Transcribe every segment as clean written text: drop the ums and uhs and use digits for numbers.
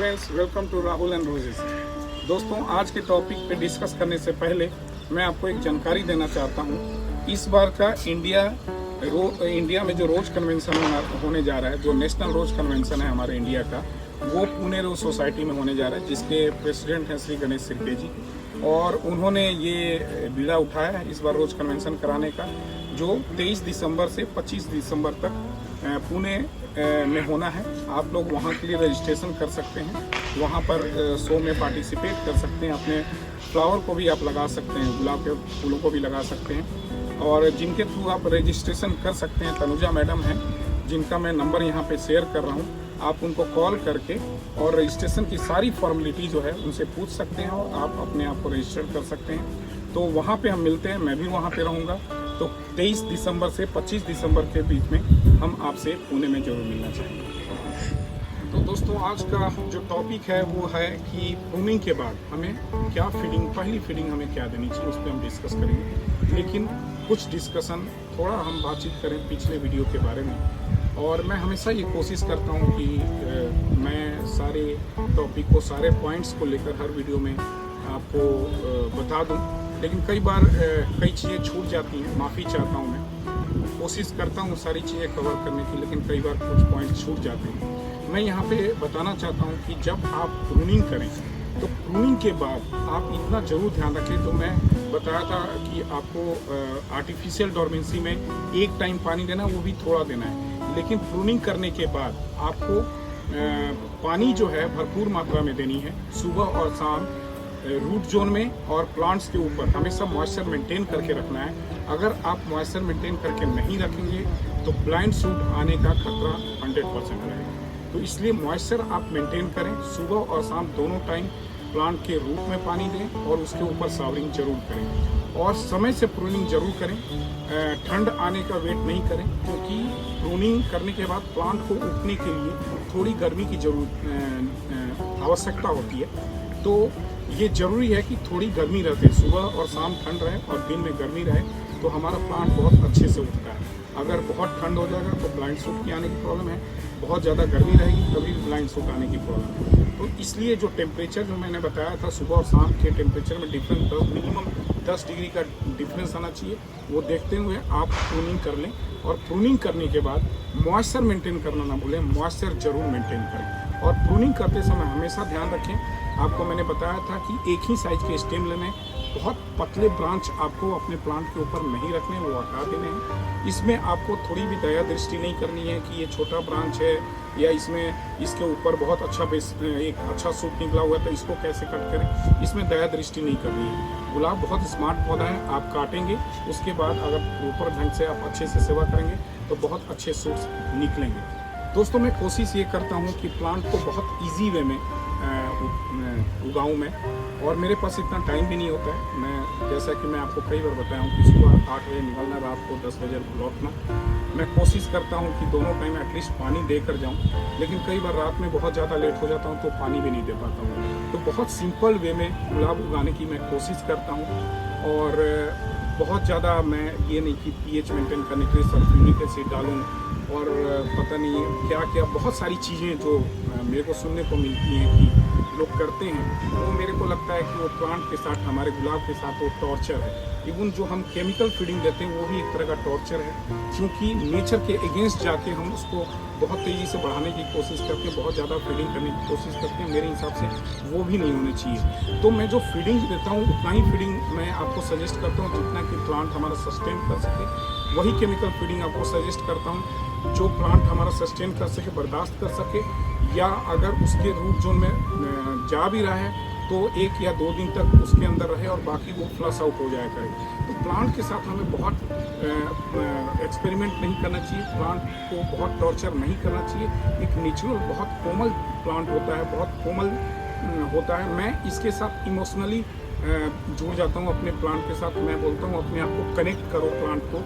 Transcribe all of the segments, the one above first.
Friends, welcome to Rahul and roses. दोस्तों, आज के टॉपिक पे डिस्कस करने से पहले मैं आपको एक जानकारी देना चाहता हूँ। इस बार का इंडिया में जो रोज कन्वेंशन होने जा रहा है, जो नेशनल रोज कन्वेंशन है हमारे इंडिया का, वो पुणे रोज सोसाइटी में होने जा रहा है, जिसके प्रेसिडेंट हैं श्री गणेश सिरके जी। और उन्होंने ये बीड़ा उठाया है इस बार रोज कन्वेंशन कराने का, जो 23 दिसंबर से 25 दिसंबर तक पुणे में होना है। आप लोग वहाँ के लिए रजिस्ट्रेशन कर सकते हैं, वहाँ पर शो में पार्टिसिपेट कर सकते हैं, अपने फ्लावर को भी आप लगा सकते हैं, गुलाब के फूलों को भी लगा सकते हैं। और जिनके थ्रू आप रजिस्ट्रेशन कर सकते हैं, तनुजा मैडम हैं, जिनका मैं नंबर यहाँ पे शेयर कर रहा हूँ। आप उनको कॉल करके और रजिस्ट्रेशन की सारी फॉर्मेलिटी जो है उनसे पूछ सकते हैं और आप अपने आप को रजिस्टर कर सकते हैं। तो वहाँ पे हम मिलते हैं, मैं भी वहाँ पे रहूँगा। तो 23 दिसंबर से 25 दिसंबर के बीच में हम आपसे पुणे में जरूर मिलना चाहेंगे। तो दोस्तों, आज का जो टॉपिक है वो है कि प्रूनिंग के बाद हमें क्या फीडिंग, पहली फीडिंग हमें क्या देनी चाहिए, उस पर हम डिस्कस करेंगे। लेकिन कुछ डिस्कशन, थोड़ा हम बातचीत करें पिछले वीडियो के बारे में। और मैं हमेशा ये कोशिश करता हूँ कि मैं सारे टॉपिक को, सारे पॉइंट्स को लेकर हर वीडियो में आपको बता दूँ। लेकिन कई बार कई चीज़ें छूट जाती हैं, माफ़ी चाहता हूँ। मैं कोशिश करता हूँ सारी चीज़ें कवर करने की, लेकिन कई बार कुछ पॉइंट छूट जाते हैं। मैं यहाँ पे बताना चाहता हूँ कि जब आप प्रूनिंग करें तो प्रूनिंग के बाद आप इतना ज़रूर ध्यान रखें। तो मैं बताया था कि आपको आर्टिफिशियल डोरमेंसी में एक टाइम पानी देना, वो भी थोड़ा देना है। लेकिन प्रूनिंग करने के बाद आपको पानी जो है भरपूर मात्रा में देनी है, सुबह और शाम, रूट जोन में और प्लांट्स के ऊपर हमेशा मॉइस्चर मेंटेन करके रखना है। अगर आप मॉइस्चर मेंटेन करके नहीं रखेंगे तो ब्लाइंड सूट आने का खतरा 100% रहेगा। तो इसलिए मॉइस्चर आप मेंटेन करें, सुबह और शाम दोनों टाइम प्लांट के रूट में पानी दें और उसके ऊपर सावरिंग जरूर करें। और समय से प्रूनिंग जरूर करें, ठंड आने का वेट नहीं करें, क्योंकि प्रूनिंग करने के बाद प्लांट को उगने के लिए थोड़ी गर्मी की आवश्यकता होती है। तो ये जरूरी है कि थोड़ी गर्मी रहती है, सुबह और शाम ठंड रहे और दिन में गर्मी रहे, तो हमारा प्लांट बहुत अच्छे से उगता है। अगर बहुत ठंड हो जाएगा तो ब्लाइंड सूट की आने की प्रॉब्लम है, बहुत ज़्यादा गर्मी रहेगी तभी ब्लाइंड सूट आने की प्रॉब्लम है। तो इसलिए जो टेम्परेचर जो मैंने बताया था, सुबह और शाम के टेम्परेचर में डिफरेंस, मिनिमम 10 डिग्री का डिफरेंस आना चाहिए। वो देखते हुए आप प्रूनिंग कर लें। और प्रूनिंग करने के बाद मॉइस्चर मेंटेन करना ना भूलें, मॉइस्चर जरूर मेंटेन करें। और प्रूनिंग करते समय हमेशा ध्यान रखें, आपको मैंने बताया था कि एक ही साइज के स्टेम लेने, बहुत पतले ब्रांच आपको अपने प्लांट के ऊपर नहीं रखने, वो हटा देने हैं। इसमें आपको थोड़ी भी दया दृष्टि नहीं करनी है कि ये छोटा ब्रांच है या इसके ऊपर बहुत अच्छा एक अच्छा सूट निकला हुआ है तो इसको कैसे कट करें, इसमें दया दृष्टि नहीं करनी है। गुलाब बहुत स्मार्ट पौधा है, आप काटेंगे, उसके बाद अगर ऊपर ढंग से आप अच्छे से सेवा करेंगे तो बहुत अच्छे सूट्स निकलेंगे। दोस्तों, मैं कोशिश ये करता हूँ कि प्लांट को बहुत ईजी वे में उगाऊँ मैं, और मेरे पास इतना टाइम भी नहीं होता है। मैं, जैसा कि मैं आपको कई बार बताया हूँ कि सुबह 8 बजे निकलना, रात को 10 बजे लौटना। मैं कोशिश करता हूँ कि दोनों टाइम एटलीस्ट पानी देकर जाऊँ, लेकिन कई बार रात में बहुत ज़्यादा लेट हो जाता हूँ तो पानी भी नहीं दे पाता हूँ। तो बहुत सिंपल वे में गुलाब उगाने की मैं कोशिश करता हूँ। और बहुत ज़्यादा मैं ये नहीं कि pH मेंटेन करने के लिए सल्फ्यूरिक एसिड डालूँ और पता नहीं क्या क्या बहुत सारी चीज़ें जो मेरे को सुनने को मिलती हैं कि लोग करते हैं, वो मेरे को लगता है कि वो प्लांट के साथ, हमारे गुलाब के साथ वो टॉर्चर है। इवन जो हम केमिकल फीडिंग देते हैं वो भी एक तरह का टॉर्चर है, क्योंकि नेचर के अगेंस्ट जाके हम उसको बहुत तेज़ी से बढ़ाने की कोशिश करते हैं, बहुत ज़्यादा फीडिंग करने की कोशिश करते हैं। मेरे हिसाब से वो भी नहीं होनी चाहिए। तो मैं जो फीडिंग देता हूँ उतना ही फीडिंग मैं आपको सजेस्ट करता हूँ जितना कि प्लांट हमारा सस्टेन कर सके। वही केमिकल फीडिंग आपको सजेस्ट करता हूँ जो प्लांट हमारा सस्टेन कर सके, बर्दाश्त कर सके, या अगर उसके रूट जोन में जा भी रहा है तो 1 या 2 दिन तक उसके अंदर रहे और बाकी वो फ्लश आउट हो जाया करे। तो प्लांट के साथ हमें बहुत एक्सपेरिमेंट नहीं करना चाहिए, प्लांट को बहुत टॉर्चर नहीं करना चाहिए। एक नेचुरल बहुत कोमल प्लांट होता है, बहुत कोमल होता है। मैं इसके साथ इमोशनली जुड़ जाता हूँ अपने प्लांट के साथ। मैं बोलता हूँ अपने आप को कनेक्ट करो प्लांट को,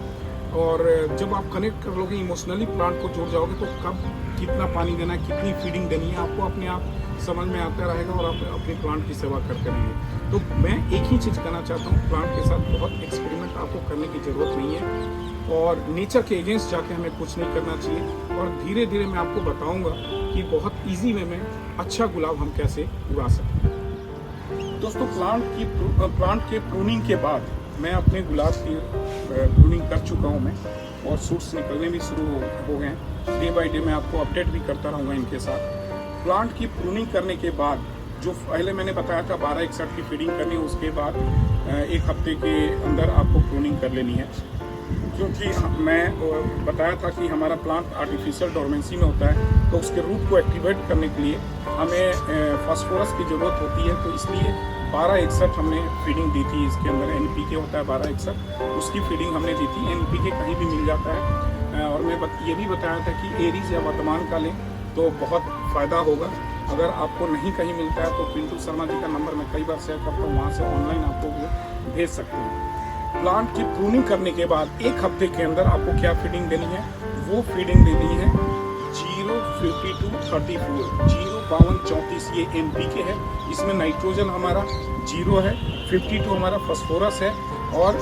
और जब आप कनेक्ट कर लोगे, इमोशनली प्लांट को जुड़ जाओगे, तो कब कितना पानी देना है, कितनी फीडिंग देनी है, आपको अपने आप समझ में आता रहेगा और आप अपने प्लांट की सेवा करते रहेंगे। तो मैं एक ही चीज़ कहना चाहता हूँ, प्लांट के साथ बहुत एक्सपेरिमेंट आपको करने की ज़रूरत नहीं है और नेचर के अगेंस्ट जाके हमें कुछ नहीं करना चाहिए। और धीरे धीरे मैं आपको बताऊँगा कि बहुत इजी वे में अच्छा गुलाब हम कैसे उगा सकते हैं। दोस्तों, प्लांट के प्रूनिंग के बाद मैं अपने गुलाब की प्रूनिंग कर चुका हूँ मैं, और सूट्स निकलने भी शुरू हो गए हैं। डे बाय डे मैं आपको अपडेट भी करता रहूँगा इनके साथ। प्लांट की प्रूनिंग करने के बाद जो पहले मैंने बताया था 12-61 की फीडिंग करनी है, उसके बाद 1 हफ्ते के अंदर आपको प्रूनिंग कर लेनी है। क्योंकि मैं बताया था कि हमारा प्लांट आर्टिफिशियल डोरमेंसी में होता है, तो उसके रूट को एक्टिवेट करने के लिए हमें फास्फोरस की ज़रूरत होती है। तो इसलिए 12-61 हमने फीडिंग दी थी। इसके अंदर NPK होता है 12-61, उसकी फीडिंग हमने दी थी। NPK कहीं भी मिल जाता है, और मैं ये भी बताया था कि एरीज या वर्तमान का लें तो बहुत फ़ायदा होगा। अगर आपको नहीं कहीं मिलता है तो पिंटू शर्मा जी का नंबर मैं कई बार शेयर करता हूँ, वहाँ से ऑनलाइन आपको वो भेज सकते हैं। प्लांट की प्रूनिंग करने के बाद 1 हफ्ते के अंदर आपको क्या फीडिंग देनी है, वो फीडिंग देनी है 0-52-34, 0-52-34 ये NPK है। इसमें नाइट्रोजन हमारा 0 है, 52 हमारा फॉस्फोरस है, और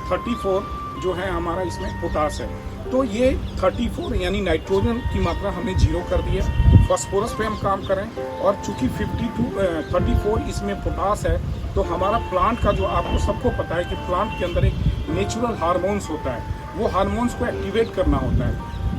34 जो है हमारा इसमें पोटास है। तो ये 34 यानी नाइट्रोजन की मात्रा हमने 0 कर दी है। फॉस्फोरस पे हम काम करें, और चूंकि 34 इसमें पोटास है, तो हमारा प्लांट का जो आपको सबको पता है कि प्लांट के अंदर एक नेचुरल हार्मोन्स होता है, वो हार्मोन्स को एक्टिवेट करना होता है।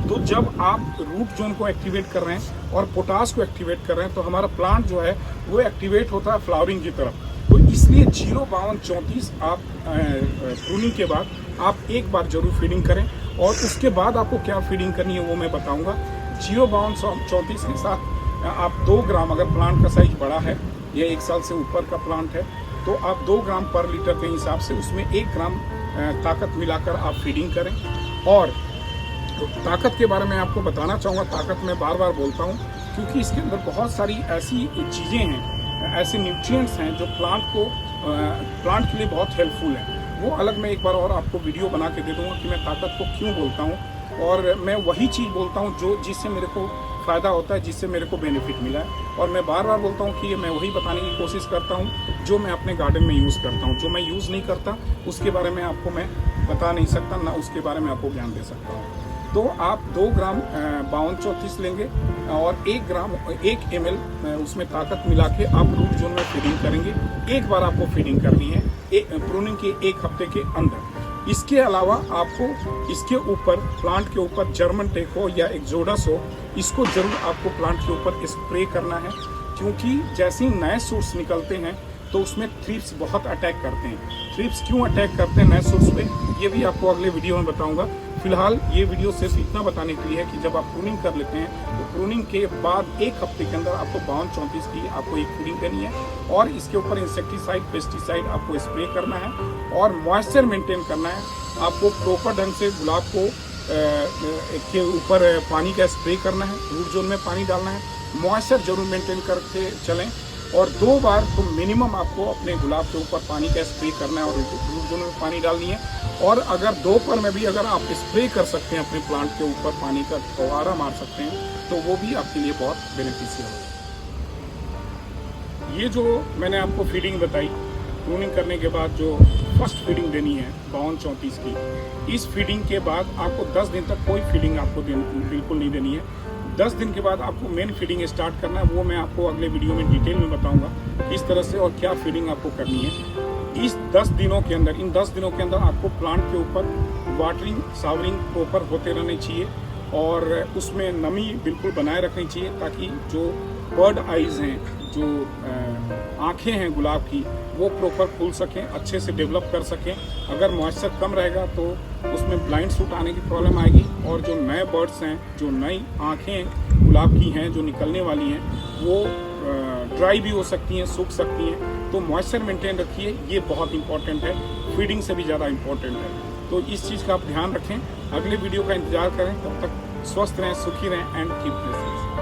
तो जब आप रूट जोन को एक्टिवेट कर रहे हैं और पोटास को एक्टिवेट कर रहे हैं, तो हमारा प्लांट जो है वो एक्टिवेट होता है फ्लावरिंग की तरफ। तो इसलिए 0-52-34 आप प्रूनिंग के बाद आप एक बार जरूर फीडिंग करें, और उसके बाद आपको क्या फीडिंग करनी है वो मैं बताऊंगा। 0-52-34 के साथ आप 2 ग्राम, अगर प्लांट का साइज बड़ा है, ये 1 साल से ऊपर का प्लांट है, तो आप 2 ग्राम पर लीटर के हिसाब से उसमें 1 ग्राम ताकत मिलाकर आप फीडिंग करें। और तो ताकत के बारे में आपको बताना चाहूँगा। ताकत मैं बार बार बोलता हूँ क्योंकि इसके अंदर बहुत सारी ऐसी चीज़ें हैं, ऐसे न्यूट्रिएंट्स हैं जो प्लांट के लिए बहुत हेल्पफुल है। वो अलग मैं एक बार और आपको वीडियो बना के दे दूँगा कि मैं ताकत को क्यों बोलता हूँ, और मैं वही चीज़ बोलता हूँ जो जिससे मेरे को फ़ायदा होता है, जिससे मेरे को बेनिफिट मिला है। और मैं बार बार बोलता हूँ कि ये मैं वही बताने की कोशिश करता हूँ जो मैं अपने गार्डन में यूज़ करता हूँ। जो मैं यूज़ नहीं करता उसके बारे में आपको मैं बता नहीं सकता, ना उसके बारे में आपको ज्ञान दे सकता हूँ। तो आप 2 ग्राम 52-34 लेंगे, और 1 ml उसमें ताकत मिला के आप रूट जोन में फीडिंग करेंगे। एक बार आपको फीडिंग करनी है प्रूनिंग के 1 हफ्ते के अंदर। इसके अलावा आपको इसके ऊपर, प्लांट के ऊपर जर्मन टेक हो या एक्सोडस हो, इसको जरूर आपको प्लांट के ऊपर स्प्रे करना है। क्योंकि जैसे ही नए सूट्स निकलते हैं तो उसमें थ्रिप्स बहुत अटैक करते हैं। थ्रिप्स क्यों अटैक करते हैं नए सूट्स पे, ये भी आपको अगले वीडियो में बताऊंगा। फिलहाल ये वीडियो सिर्फ इतना बताने के लिए है कि जब आप प्रूनिंग कर लेते हैं तो प्रूनिंग के बाद 1 हफ्ते के अंदर आपको 52-34 की आपको एक फीडिंग करनी है, और इसके ऊपर इंसेक्टिसाइड, पेस्टिसाइड आपको स्प्रे करना है, और मॉइस्चर मेंटेन करना है। आपको प्रॉपर ढंग से गुलाब को के ऊपर पानी का स्प्रे करना है, रूट जोन में पानी डालना है, मॉइस्चर जरूर मेंटेन करके चलें, और 2 बार तो मिनिमम आपको अपने गुलाब के ऊपर पानी का स्प्रे करना है, और रूट जोन में पानी डालनी है। और अगर दोपहर में भी अगर आप स्प्रे कर सकते हैं अपने प्लांट के ऊपर, पानी का फव्वारा मार सकते हैं, तो वो भी आपके लिए बहुत बेनिफिशियल है। ये जो मैंने आपको फीडिंग बताई, प्रूनिंग करने के बाद जो फर्स्ट फीडिंग देनी है 52-34 की, इस फीडिंग के बाद आपको 10 दिन तक कोई फीडिंग आपको बिल्कुल नहीं देनी है। 10 दिन के बाद आपको मेन फीडिंग स्टार्ट करना है। वो मैं आपको अगले वीडियो में डिटेल में बताऊंगा किस तरह से और क्या फीडिंग आपको करनी है। इस 10 दिनों के अंदर, इन 10 दिनों के अंदर आपको प्लांट के ऊपर वाटरिंग, सावरिंग प्रॉपर होते रहनी चाहिए, और उसमें नमी बिल्कुल बनाए रखनी चाहिए, ताकि जो बर्ड आइज़ हैं, जो आँखें हैं गुलाब की, वो प्रॉपर खुल सकें, अच्छे से डेवलप कर सकें। अगर मॉइस्चर कम रहेगा तो उसमें ब्लाइंड सूट आने की प्रॉब्लम आएगी, और जो नए बर्ड्स हैं, जो नई आँखें गुलाब की हैं जो निकलने वाली हैं, वो ड्राई भी हो सकती हैं, सूख सकती हैं। तो मॉइस्चर मेंटेन रखिए, ये बहुत इंपॉर्टेंट है, फीडिंग से भी ज़्यादा इंपॉर्टेंट है। तो इस चीज़ का आप ध्यान रखें। अगले वीडियो का इंतजार करें, तब तक स्वस्थ रहें, सुखी रहें, एंड कीप ब्लेसिंग्स।